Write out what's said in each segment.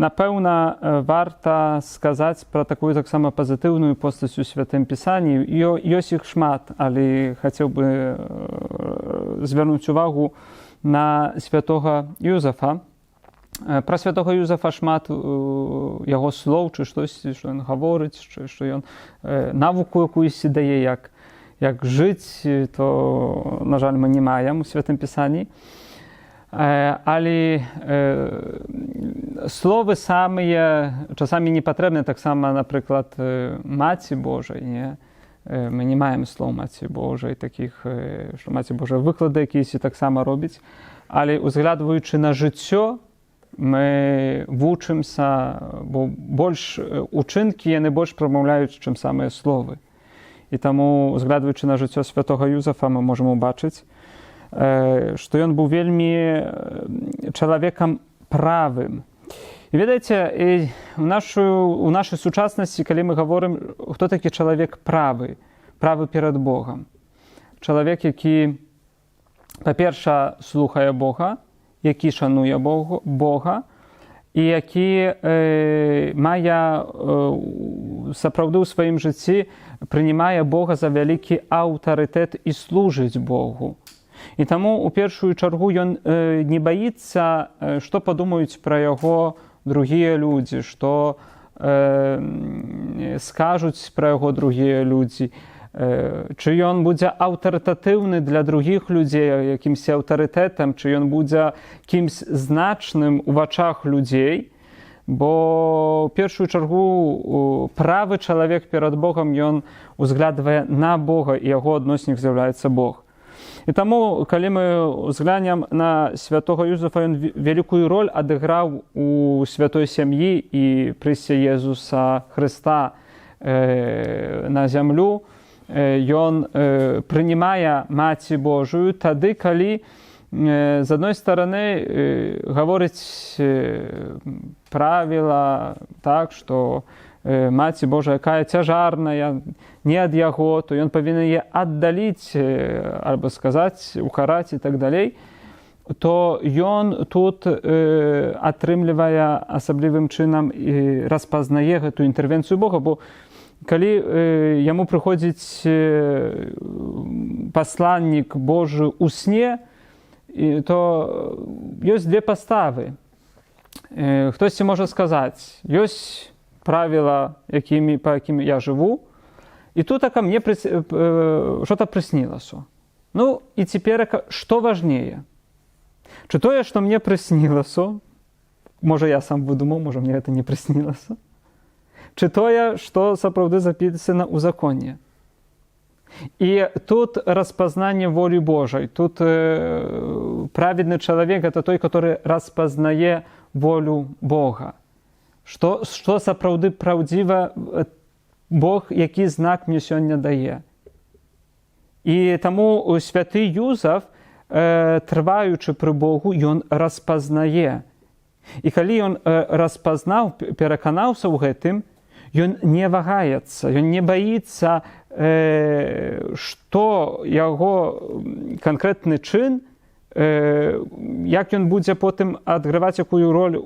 напэўна, варта сказаць пра такую таксама пазітыўную постаць у Святым Пісанні. Ёсць іх шмат, але хацеў бы звярнуць увагу на святога Юзафа. Пра святога Юзафа шмат яго слоў, ці штосьці, што ён гаворыць, чи што ён навуку якуюсь дае, як жыць, то, на жаль, мы не маем у Святым Пісанні. Але словы самыя часамі не патрэбны, таксама, напрыклад, Маці Божай. Не? Мы не маем слоў Маці Божай, такіх, што Маці Божая выклады якісь таксама робіць. Але узглядваючы на жыццё, мы вучымся, бо больш учынкі яны больш прамаўляюць, чым самыя словы. І таму, узглядваючы на жыццё святога Юзафа, мы можам убачыць, што ён быў вельмі чалавекам правым. І ведаеце, у нашай сучаснасці, калі мы гаворым, хто такі чалавек правы, правы перад Богам. Чалавек, які, па-перша, слухае Бога, які шануе Бога, і які мае сапраўды ў сваім жыцці, прынимае Бога за вялікі аўтарытэт і служыць Богу. І таму, у першую чаргу, ён не баіцца, што падумаюць пра яго другія людзі, што скажуць пра яго другія людзі, чи ён будзе аўтарытатыўны для другіх людзей, якімсь аўтарытэтам, чи ён будзе кімсь значным у вачах людзей, бо ў першую чаргу правы чалавек перад Богам, ён узглядвае на Бога, і яго адноснік з'яўляецца Бог. І таму, калі мы ўзглянем на святога Юзафа, ён вялікую роль адыграў у святой сям'і і прыйсці Езуса Хрыста на зямлю. Ён прынимае Маці Божую тады, калі, з адной стараны, гаворыць правіла, так, што Маці Божая, якая цяжарная, не ад яго, то ён павінен яе аддаліць, альбо сказаць, укараць і так далей, то ён тут атрымлівае асаблівым чынам і распазнае гэту інтэрвенцыю Бога, бо калі яму прыходзіць пасланнік Божы ў сне, то ёсць две паставы. Хтосьці можа сказаць, ёсць правила, по яким я живу, и тут ко мне что-то приснилось. Ну, и теперь, что важнее? Чи то, что мне приснилось, может, я сам выдумал, может, мне это не приснилось, чи то, что сапраўды записано у законе. И тут распознание воли Божией, тут праведный человек – это той, который распознае волю Бога. Што сапраўды праўдзіва Бог, які знак мне сёння дае. І таму святы Юзаф, трываючы пры Богу, ён распазнае. І калі ён распазнаў, пераканаўся ў гэтым, ён не вагаецца, ён не баіцца, што яго канкрэтны чын, як ён будзе потым адграваць якую роль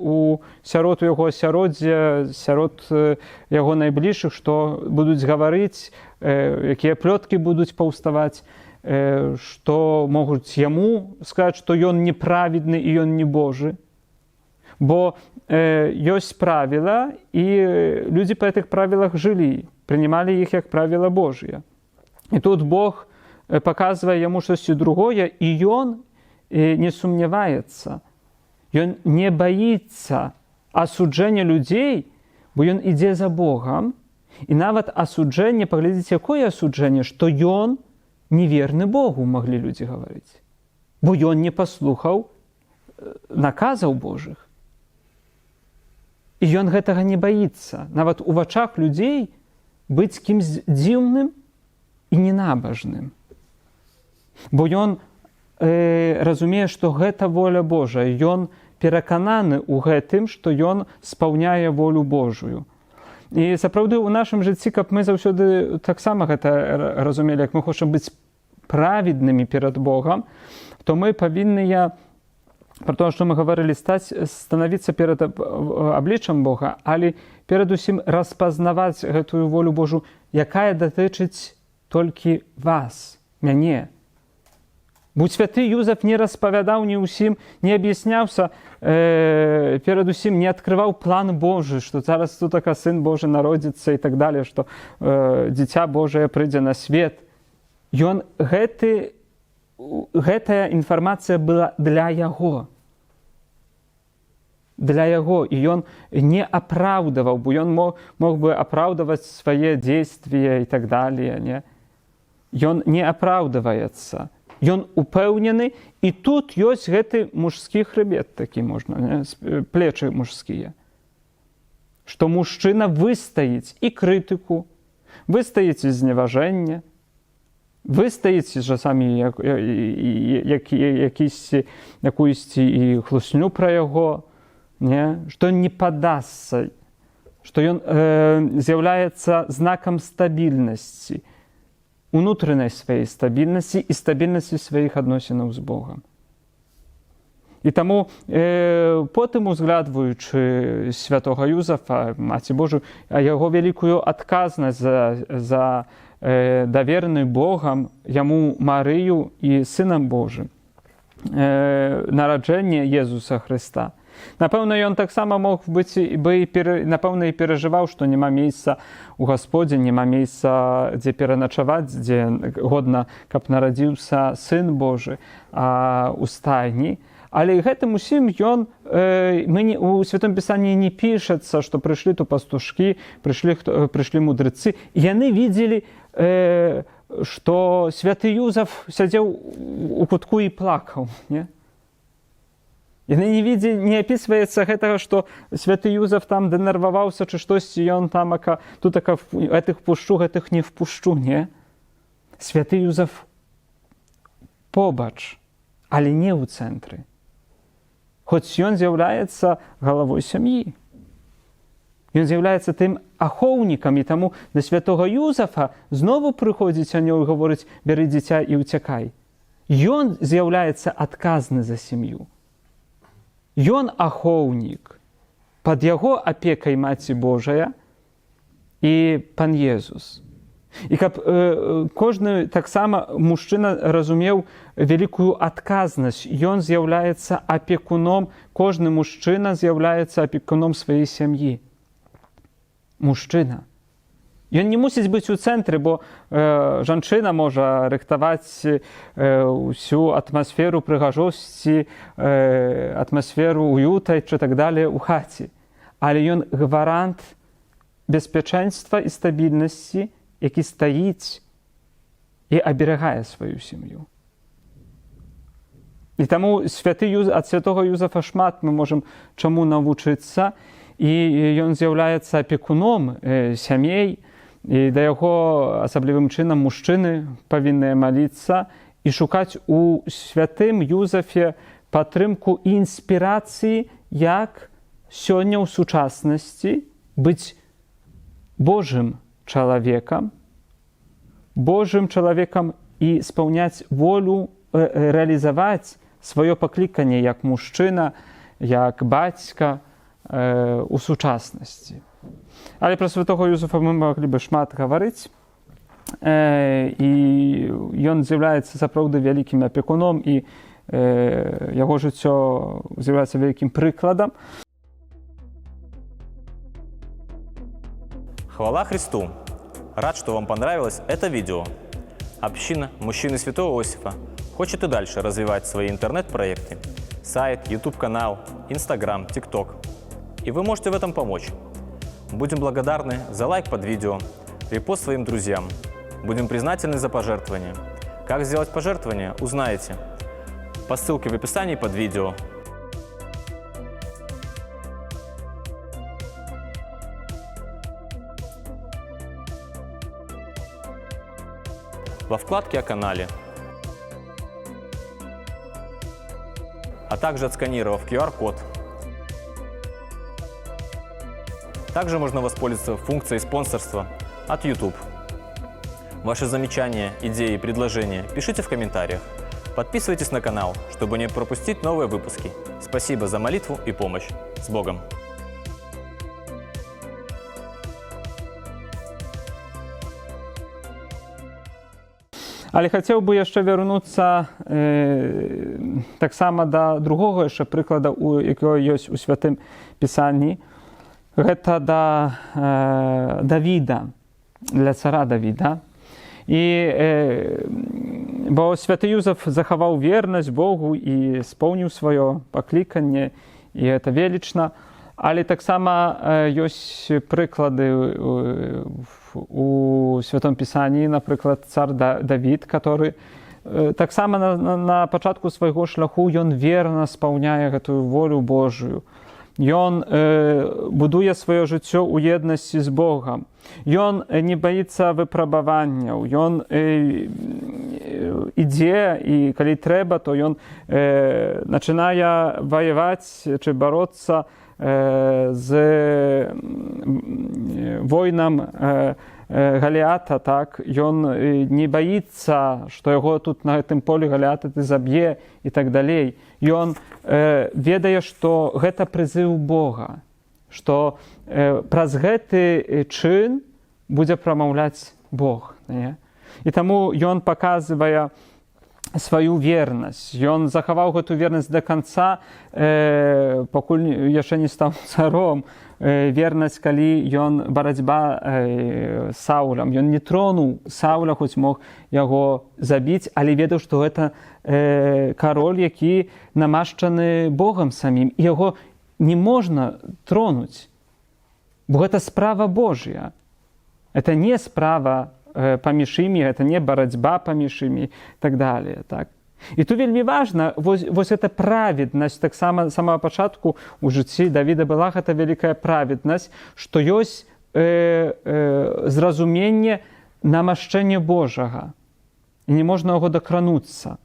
сярод яго асяроддзя, сярод яго найбліжшых, што будуць гаварыць, якія плёткі будуць паўставаць, што могуць яму сказаць, што ён неправедны і ён не Божы. Бо ёсць правіла, і людзі па гэтых правілах жылі, прынималі іх як правіла Божыя. І тут Бог паказвае яму штосьці другое, і ён не сумняваецца. Ён не баіцца асуджэння людзей, бо ён ідзе за Богам. І нават асуджэнне, паглядзіце, якое асуджэнне, што ён неверны Богу, маглі людзі гаварыць. Бо ён не паслухаў наказаў Божых. І ён гэтага не баіцца. Нават у вачах людзей быць кімсь дзіўным і ненабажным. Бо ён разумее, што гэта воля Божая. Ён перакананы ў гэтым, што ён спаўняе волю Божую. І сапраўды ў нашым жыцці, каб мы заўсёды таксама гэта разумелі, як мы хочам быць праведнымі перад Богам, то мы павінныя про то, что мы говорили, становиться перед обличчям Бога, але передусім распазнаваць гэтую волю Божу, якая датычыць толькі вас, мяне. Бо святы Юзеф не распавядаў ні ўсім, не аб'ясняўся, перадусім не адкрываў план Божы, што зараз тут сын Божы народзіцца і так далее, што дзіця Божае прыйдзе на свет. Гэтая інфармацыя была для яго. Для яго. І ён не апраўдаваў, бо ён мог бы апраўдаваць свае дзействия і так далее. Не? Ён не апраўдаваецца. Ён упэўнены, і тут ёсць гэты мужскі хрыбет, такі можна, не? Плечы мужскія. Што мужчына выстаіць і крытыку, выстаіць і зневажэнне, выстаіць часамі якуюсьці і хлусню пра яго, не? Што не падасца, што ён з'яўляецца знакам стабільнасці, унутранай сваёй стабільнасці і стабільнасці сваіх адносінаў з Богам. І таму потым, узглядваючы святога Юзефа, Маці Божу, яго вялікую адказнасць за давереную Богам яму Марыю і Сынам Божым, нараджэнне Езуса Хрыста. Напэўна, ён таксама мог быць, напэўна, і перажываў, што няма месца ў Гасподзе, няма месца, дзе пераначаваць, дзе годна, каб нарадзіўся Сын Божы у стайні. Але гэтым усім у Святым Пісанні не пішацца, што прыйшлі то пастушкі, прыйшлі мудрецы. Яны видзелі, што святы Юзеф сядзеў у кутку і плакаў, не? Яны не апісваецца гэтага, што святы Юзеф там дэнерваваўся, ці штосьці ён там, тут гэтых пушчу, гэтых не впушчу, не? Святы Юзеф побач, але не ў цэнтры. Хоць ён з'яўляецца галавой сям'і. Ён з'яўляецца тым ахоўнікам, і таму да святога Юзефа знову прыходзіць анёл і гаворыць: бяры дзіця і ўцякай. Ён з'яўляецца адказны за сям'ю. Ён ахоўнік. Пад яго апекай Маці Божая і Пан Езус. І каб кожны таксама мужчына разумеў вялікую адказнасць. Ён з'яўляецца апекуном, кожны мужчына з'яўляецца апекуном сваёй сям'і. Мужчына. Ён не мусіць быць у цэнтры, бо жанчына можа рыхтаваць усю атмасферу прыгажосці, атмасферу уютай, чи так далее у хаце. Але ён гарант беспячэнства і стабільнасці, які стаіць і аберагае сваю сям'ю. І таму ад святога Юзефа шмат мы можам чаму навучыцца, і ён з'яўляецца апекуном сямей, і да яго асаблівым чынам мужчыны павінны маліцца і шукаць у святым Юзефе падтрымку і інспірацыі, як сёння ў сучаснасці быць Божым чалавекам і спаўняць волю, рэалізаваць сваё пакліканне як мужчына, як бацька у сучаснасці. Але пра святого Юзефа мы маглі бы шмат гаварыць, і ён з'яўляецца сапраўды вялікім апекуном, і яго жыццё з'яўляецца вялікім прыкладам. Хвала Христу! Рад, что вам понравилось это видео. Община «Мужчины Святого Иосифа» хочет и дальше развивать свои интернет-проекты. Сайт, YouTube-канал, Instagram, TikTok. И вы можете в этом помочь. Будем благодарны за лайк под видео, репост своим друзьям. Будем признательны за пожертвования. Как сделать пожертвование, узнаете по ссылке в описании под видео. Во вкладке о канале, а также отсканировав QR-код. Также можно воспользоваться функцией спонсорства от YouTube. Ваши замечания, идеи и предложения пишите в комментариях. Подписывайтесь на канал, чтобы не пропустить новые выпуски. Спасибо за молитву и помощь. С Богом! Але хацеў бы яшчэ вярнуцца таксама да другога яшчэ прыклада, якое ёсць у Святым Пісанні. Гэта да Давіда, для цара Давіда. Бо святы Юзеф захаваў вернасць Богу і споўніў сваё пакліканне, і гэта велічна. Але таксама ёсць прыклады у Святом Пісанні, напрыклад, цар Давід, который таксама на пачатку свайго шляху ён верна спаўняе гэтую волю Божую. Ён будуе сваё жыццё ў еднасці з Богам. Ён не баіцца выпрабаванняў. Ён ідзе, і калі трэба, то ён пачынае ваяваць ці бароцца з воінам Галіята, так? Ён не баіцца, што яго тут на гэтым полі Галіата ты заб'е і так далей. Ён ведае, што гэта прызыў Бога, што праз гэты чын будзе прамаўляць Бог. Не? І таму ён паказвае сваю вернасць. Ён захаваў гэту вернасць да канца, пакуль яшчэ не стаў царом. Вернасць, калі ён барацьба з Саулем. Ён не тронуў Сауля, хоць мог яго забіць, але ведаў, што гэта кароль, які намашчаны Богам самім. І яго не можна тронуць, бо гэта справа Божая. Это не справа паміж імі, гэта не барацьба паміж імі і так далее. Так? І тут вельмі важна, вось эта праведнасць, таксама з самага пачатку ў жыцці Давіда была гэта вялікая праведнасць, што ёсць зразуменне намашчэння Божага. І не можна яго дакрануцца.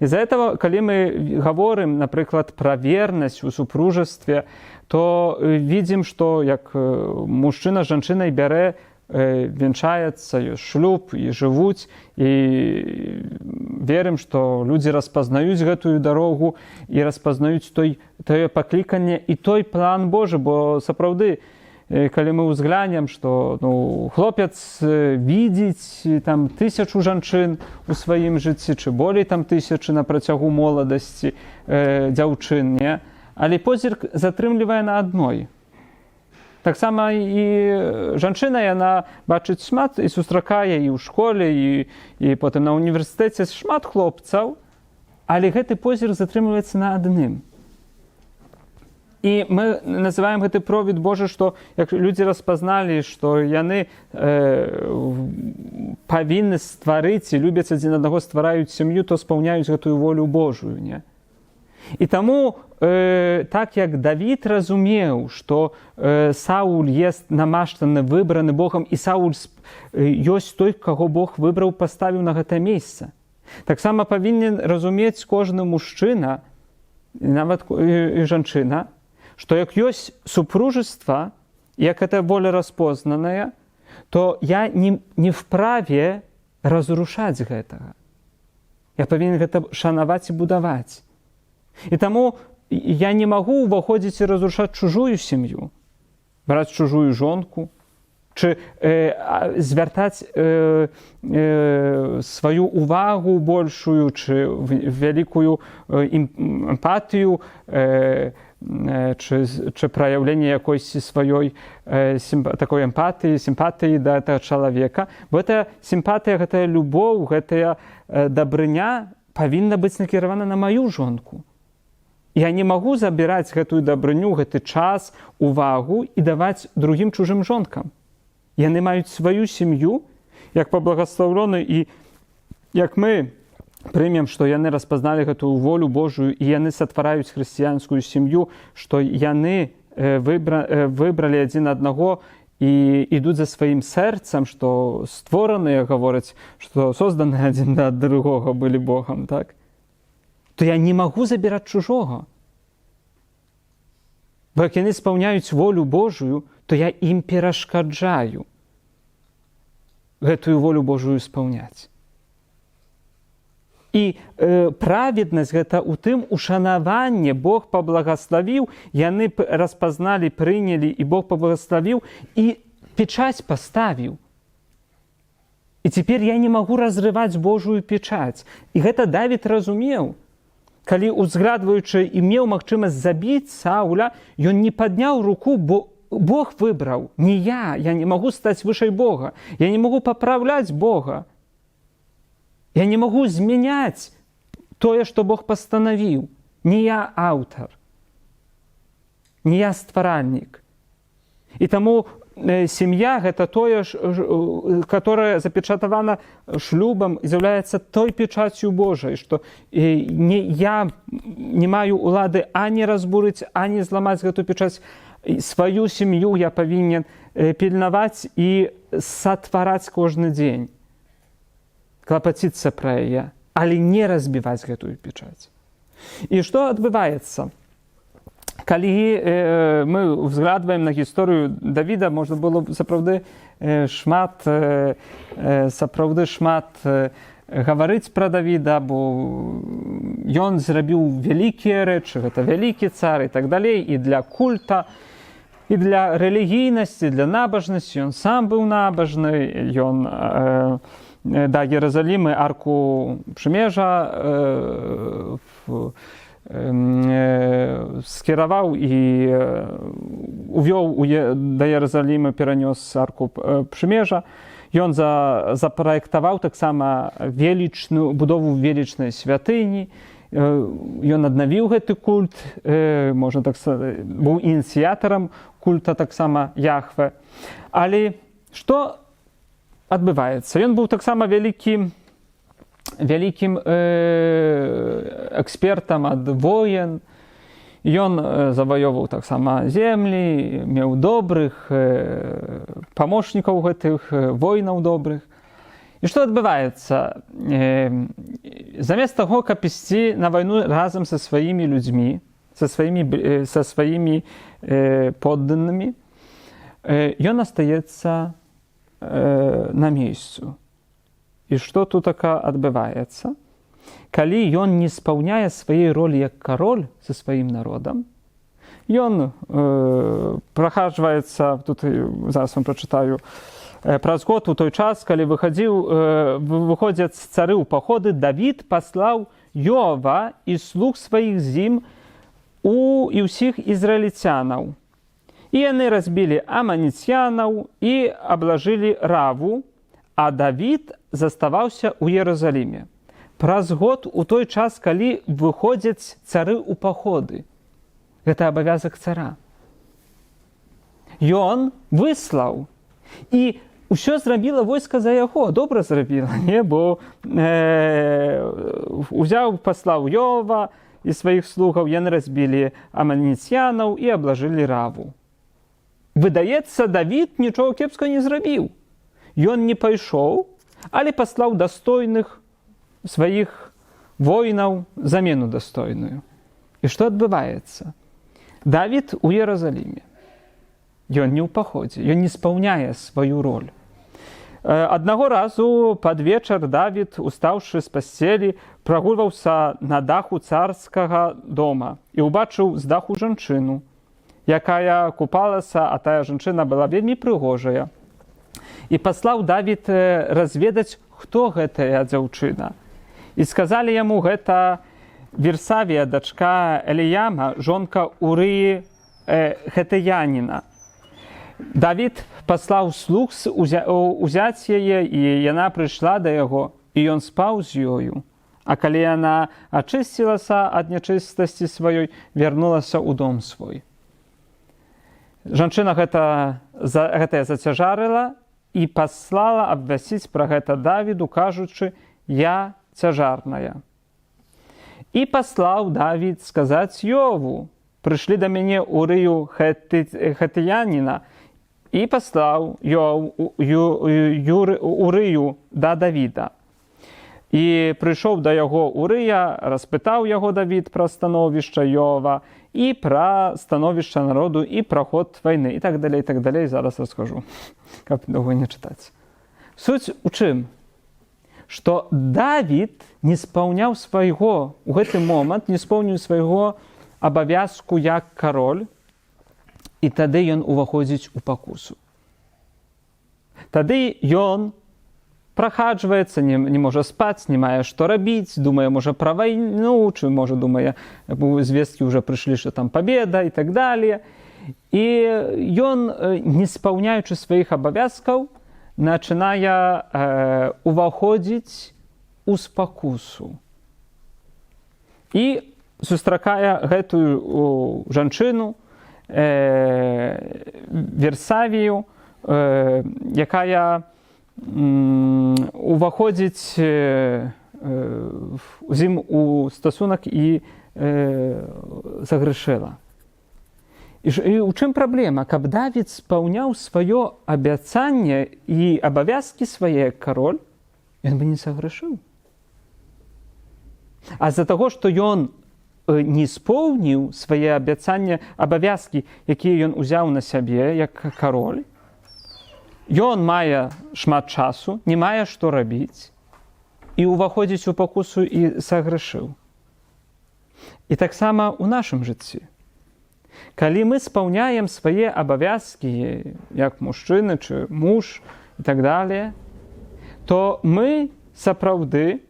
І з-за этого, калі мы гаворым, напрыклад, пра вернасць у супружестве, то видим, што як мужчына з жанчынай бярэ, венчаецца, ёсць шлюб і жывуць, і верым, што людзі распазнаюць гэтую дарогу і распазнаюць тое пакліканне і той план Божы, бо сапраўды, калі мы ўзглянем, што хлопец видзіць там 1000 жанчын у сваім жыцці, ці болей там 1000 на працягу моладасці дзяўчын, не? Але позірк затрымлівае на адной. Таксама і жанчына, яна бачыць шмат і сустракае і ў школе, і потым на універсітэце шмат хлопцаў, але гэты позірк затрымліваецца на адным. І мы называем гэты провід Божы, што як людзі распазналі, што яны павінны стварыць і любяць адзін аднаго, ствараюць сям'ю, то спаўняюць гэтую волю Божую, не? І таму, так як Давід разумеў, што Сауль есть намашчаны, выбраны Богам, і Сауль ёсць той, каго Бог выбраў, паставіў на гэтае месца. Таксама павінен разумець кожны мужчына, нават і жанчына, што як ёсць супружества, як гэта воля распознаная, то я не вправе разрушаць гэтага. Я павінен гэта шанаваць і будаваць. І таму я не магу ўваходзіць і разрушаць чужую сям'ю, браць чужую жонку, чи звяртаць сваю увагу большую, чи вялікую эмпатыю, чи праяўленне якойсь сваёй такой эмпатыі, сімпатыі да гэтага чалавека. Бо гэта сімпатыя, гэтая любоў, гэтая дабрыня павінна быць накіравана на маю жонку. Я не магу забіраць гэтую дабрыню, гэты час, увагу і даваць другім чужым жонкам. Яны маюць сваю сям'ю, як паблагаслаўлены, і як мы прымем, што яны распазналі гэтую волю Божую, і яны сатвараюць хрысціянскую сям'ю, што яны выбралі адзін аднаго і ідуць за сваім сэрцам, што створаныя, гавораць, што созданыя адзін ад другога былі Богам, так? То я не магу забіраць чужога. Бо як яны спаўняюць волю Божую, то я ім перашкаджаю гэтую волю Божую спаўняць. І праведнасць гэта ў тым ушанаванне. Бог паблагаславіў, яны распазналі, прынялі, і Бог паблагаславіў, і печаць паставіў. І цяпер я не магу разрываць Божую печаць. І гэта Давід разумеў. Калі, узгадваючы, і меў магчымасць забіць Сауля, ён не падняў руку, бо Бог выбраў, не я. Я не магу стаць вышэй Бога. Я не магу папраўляць Бога. Я не магу змяняць тое, што Бог пастанавіў. Не я аўтар. Не я стваральнік. І таму сям'я – гэта тое, которое запечатавана шлюбам, з'яўляецца той печаццю Божай, што я не маю улады ані разбурыць, ані зламаць гэту печаць. Сваю сям'ю я павінен пільнаваць і сатвараць кожны дзень. Клапаціцца пра яе, але не разбіваць гэтую печаць. І што адбываецца? Калі мы ўзгадваем на гісторыю Давіда, можна было б сапраўды шмат гаварыць пра Давіда, бо ён зрабіў вялікія рэчы, гэта вялікі цар і так далей, і для культа, і для рэлігійнасці, для набажнасці. Ён сам быў набажны, ён да Єрусалиму арку Прымежа скіраваў і увёў да Єрусалима, перанёс арку Прымежа. Ён запраектаваў таксама будову велічнай святыні. Ён аднавіў гэты культ, можна так сказаць, быў ініцыятарам культа таксама Яхве. Але што адбываецца? Ён быў таксама вялікім экспертам ад воен. Ён заваёваў таксама землі, меў добрых памочнікаў гэтых, воінаў добрых. І што адбываецца? Замест таго, каб ісці на вайну разам са сваімі людзьмі, са сваімі подданымі, ён астаецца на месцу. І што тут адбываецца? Калі ён не спаўняе сваёй ролі як кароль са сваім народам, ён прахаджваецца, тут зараз вам прачытаю, праз год у той час, калі выходзяць цары ў паходы, Давід паслаў Йова і слуг сваіх з ім і ўсіх ізраільцянаў. І яны разбілі аманіцянаў і аблажылі Раву, а Давід заставаўся ў Єрусаліме. Праз год у той час, калі выходзяць цары ў паходы. Гэта абавязак цара. Ён выслаў. І ўсё зрабіла войска за яго. Добра зрабіла, не? Бо паслаў Йова і сваіх слугаў, яны разбілі аманіцянаў і аблажылі Раву. Выдаецца, Давід нічога кепскага не зрабіў. Ён не пайшоў, але паслаў дастойных сваіх воінаў, замену дастойную. І што адбываецца? Давід у Єрусаліме. Ён не ў паходзе, ён не спаўняе сваю роль. Аднаго разу пад вечар Давід, устаўшы з пасцелі, прагульваўся на даху царскага дома і ўбачыў з даху жанчыну, якая купалася, а тая жанчына была вельмі прыгожая. І паслаў Давід разведаць, хто гэтая дзяўчына. І сказалі яму, гэта Версавія, дачка Эліяма, жонка Урыі Хетыяніна. Давід паслаў слуг узяць яе, і яна прыйшла да яго, і ён спаў з ёю. А калі яна ачысцілася ад нячыстасці сваёй, вярнулася ў дом свой. Жанчына гэтая зацяжарыла і паслала абвясціць пра гэта Давіду, кажучы, я цяжарная. І паслаў Давід сказаць Йову, прышлі да мяне Урыю Хетыяніна, і паслаў Урыю да Давіда. І прыйшоў да яго Урыя, распытаў яго Давід пра становішча Йова і пра становішча народу і пра ход вайны, і так далей, зараз раскажу, каб доўга не чытаць. Суть у чым? што Давід не спаўняў свайго, у гэты момант не спаўніў свайго абавязку як кароль, і тады ён уваходзіць у пакусу. Тады ён прахаджваецца, не можа спаць, не мае што рабіць, думае, можа, пра вайну, чы, можа, думае, звесткі ўжо прыйшлі, што там пабеда і так далее. І ён, не спаўняючы сваіх абавязкаў, пачынае уваходзіць у спакусу. І сустракае гэтую жанчыну, Версавію, якая уваходзіць з ім у стасунак і заграшыла. І ў чым праблема? Каб Давід спаўняў сваё абяцанне і абавязкі свае як кароль, ён бы не саграшыў. А з-за таго, што ён не споўніў свае абавязкі, якія ён узяў на сябе як кароль, ён мае шмат часу, не мае што рабіць, і ўваходзіць у пакусу і саграшыў. І таксама ў нашым жыцці. Калі мы спаўняем свае абавязкі, як мужчына чи муж і так далее, то мы сапраўды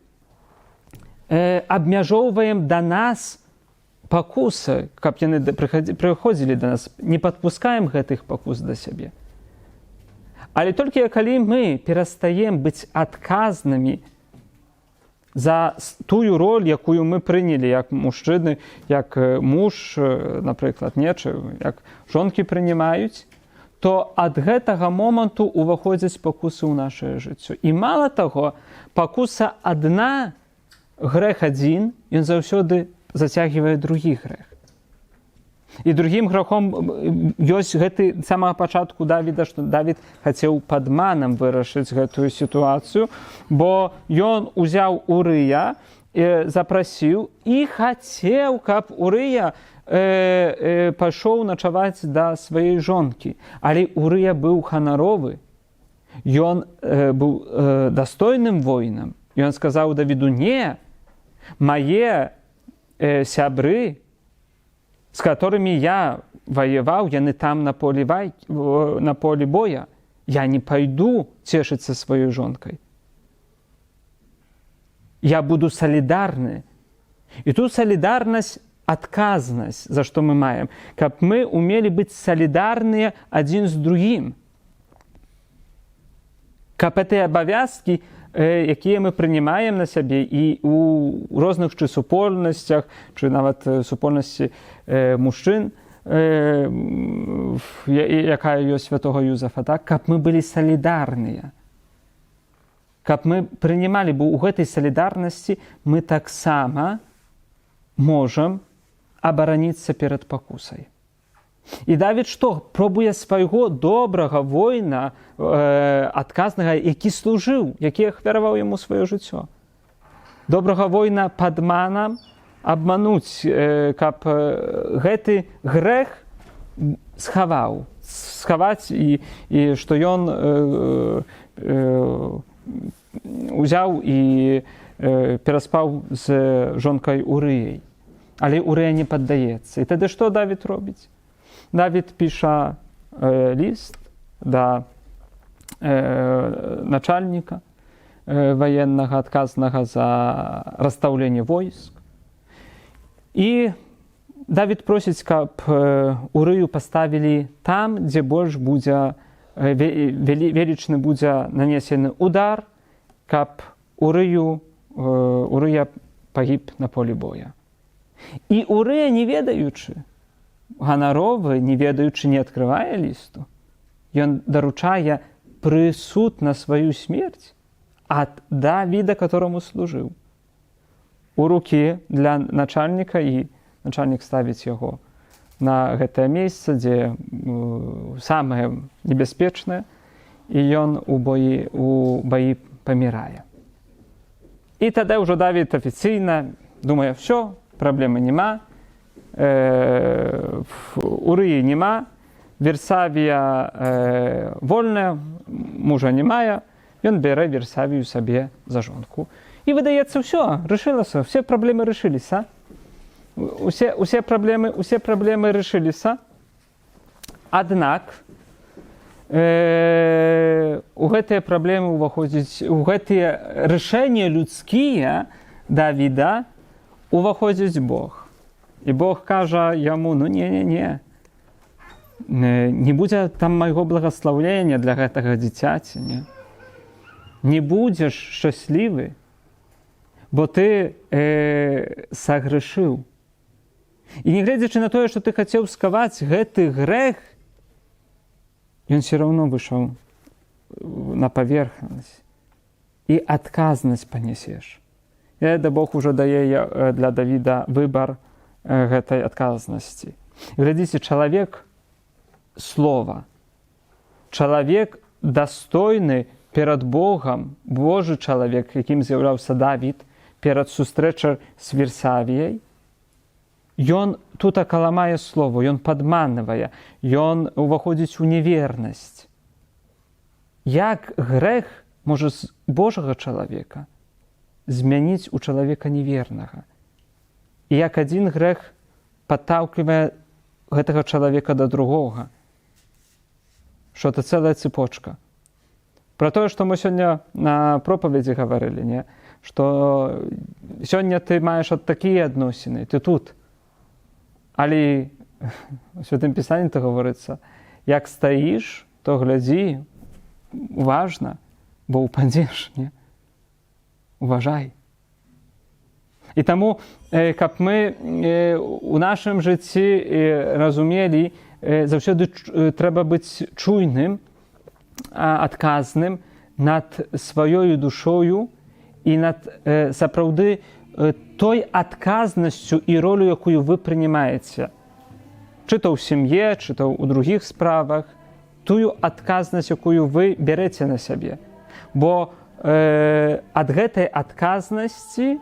абмяжоўваем да нас пакусы, каб яны прыходзілі да нас, не падпускаем гэтых пакус да сябе. Але толькі калі мы перастаем быць адказнымі за тую роль, якую мы прынялі як мужчыны, як муж, напрыклад, як жонкі прынимаюць, то ад гэтага моманту ўваходзяць пакусы ў нашае жыццё. І мала таго, пакуса адна, грэх адзін, ён заўсёды зацягвае другі грэх. І другім грэхом ёсць гэты з самага пачатку Давіда, што Давід хацеў падманам вырашыць гэтую сітуацыю, бо ён узяў Урыя, запрасіў і хацеў, каб Урыя пайшоў начаваць да сваёй жонкі. Але Урыя быў ханаровы, ён быў дастойным воінам. Ён сказаў Давіду: не, мае сябры, з которыми я воеваў, яны там на полі боя. Я не пайду цешыцца сваёй жонкай. Я буду салідарны. І тут салідарнасць, адказнасць, за што мы маем, каб мы умелі быць салідарныя адзін з другім. Каб гэтыя абавязкі, якія мы прынимаем на сябе і ў розных чы супольнасцях, чы нават супольнасці мужчын, якая ёсць святога Юзафа, так? Каб мы былі салідарныя. Каб мы прынималі, бо ў гэтай салідарнасці мы таксама можам абараніцца перад пакусай. І Давід што? Пробуе свайго добрага воіна, адказнага, які служыў, які ахвяраваў яму сваё жыццё. Добрага воіна падманам абмануць, каб гэты грэх схаваць, і што ён узяў і пераспаў з жонкай Урыяй. Але Урыя не паддаецца. І тады што Давід робіць? Давід піша ліст да начальніка военнага, адказнага за расстаўленне войск. І Давід просіць, каб Урыю паставілі там, дзе больш будзе велічны будзе нанесены удар, каб Урыя пагіб на полі боя. І Урыя, не ведаючы, ганаровы, не ведаючы, не адкрывае лісту, ён даручае прысуд на сваю смерць ад Давіда, которому служыў, у рукі для начальніка, і начальнік ставіць яго на гэтае месца, дзе самае небяспечнае, і ён у баі памірае. І тады ўжо Давід афіцыйна думае: все, праблемы няма, Урыі няма, Версавія вольная, мужа не мае, Ён бярэ Версавію сабе за жонку. І выдаецца ўсё, рашылася, все праблемы рашыліся. Усе праблемы рашыліся. Аднак у гэтыя праблемы ўваходзіць, у гэтыя рашэнні людскія Давіда уваходзіць Бог. І Бог кажа яму, ну не будзе там майго благаслаўлення для гэтага дзіцяці, не? Не будзеш шчаслівы, бо ты сагрэшыў. І нягледзячы на тое, што ты хацеў скаваць гэты грэх, ён все равно выйшаў на паверхнасць. І адказнасць панясеш. І да Бог ужо дае для Давіда выбар гэтай адказнасці. Глядзіце, чалавек слова, чалавек дастойны перад Богам, Божы чалавек, якім з'яўляўся Давід, перад сустрэчай з Версавіяй, ён тут акаламае слово, ён падманвае, ён уваходзіць у невернасць. Як грэх можа з Божага чалавека змяніць у чалавека невернага? І як адзін грэх падталкивае гэтага чалавека да другога? Што это цэлая цепочка. Пра тое, што мы сёння на пропаведзі гаварылі, не? Што сёння ты маеш от такія адносіны, ты тут. Але у Святым Пісанні то гаворыцца, як стаіш, то глядзі, уважна, бо упадзеш, не? Уважай. І таму, каб мы у нашым жыцці разумелі, заўсёды трэба быць чуйным, адказным над сваёю душою і над сапраўды той адказнасцю і ролю, якую вы прынимаеце. Чи то ў сям'і, чи то ў другіх справах, тую адказнасць, якую вы бярэце на сябе. Бо ад гэтай адказнасці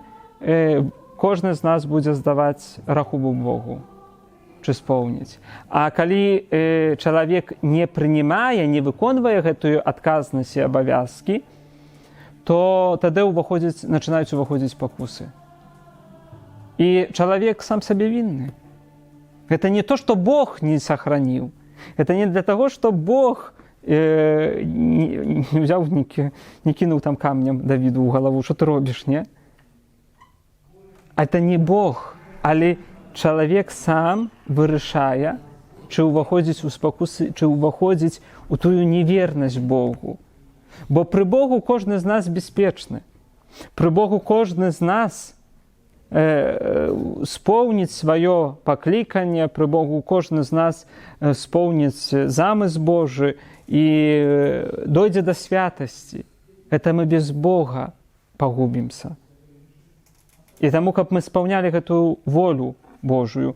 кожны з нас будзе здаваць рахубу Богу. Чи споўніць. А калі чалавек не прынимае, не выконвае гэтую адказнасць і абавязкі, то тады пачынаюць уваходзіць пакусы. І чалавек сам сабе вінны. Гэта не то, што Бог не сохраніў. Гэта не для таго, што Бог не ўзяў, не кінуў там камнем Давіду ў галаву. Што ты робіш, не? Это не Бог, але чалавек сам вырашае, чи уваходзіць у спакусы, чи уваходзіць у тую невернасць Богу. Бо пры Богу кожны з нас бяспечны. Пры Богу кожны з нас споўніць сваё пакліканне, пры Богу кожны з нас споўніць замысл Божы і дойдзе да святасці. Гэта мы без Бога пагубімся. І таму, каб мы спаўнялі гэтую волю Божую,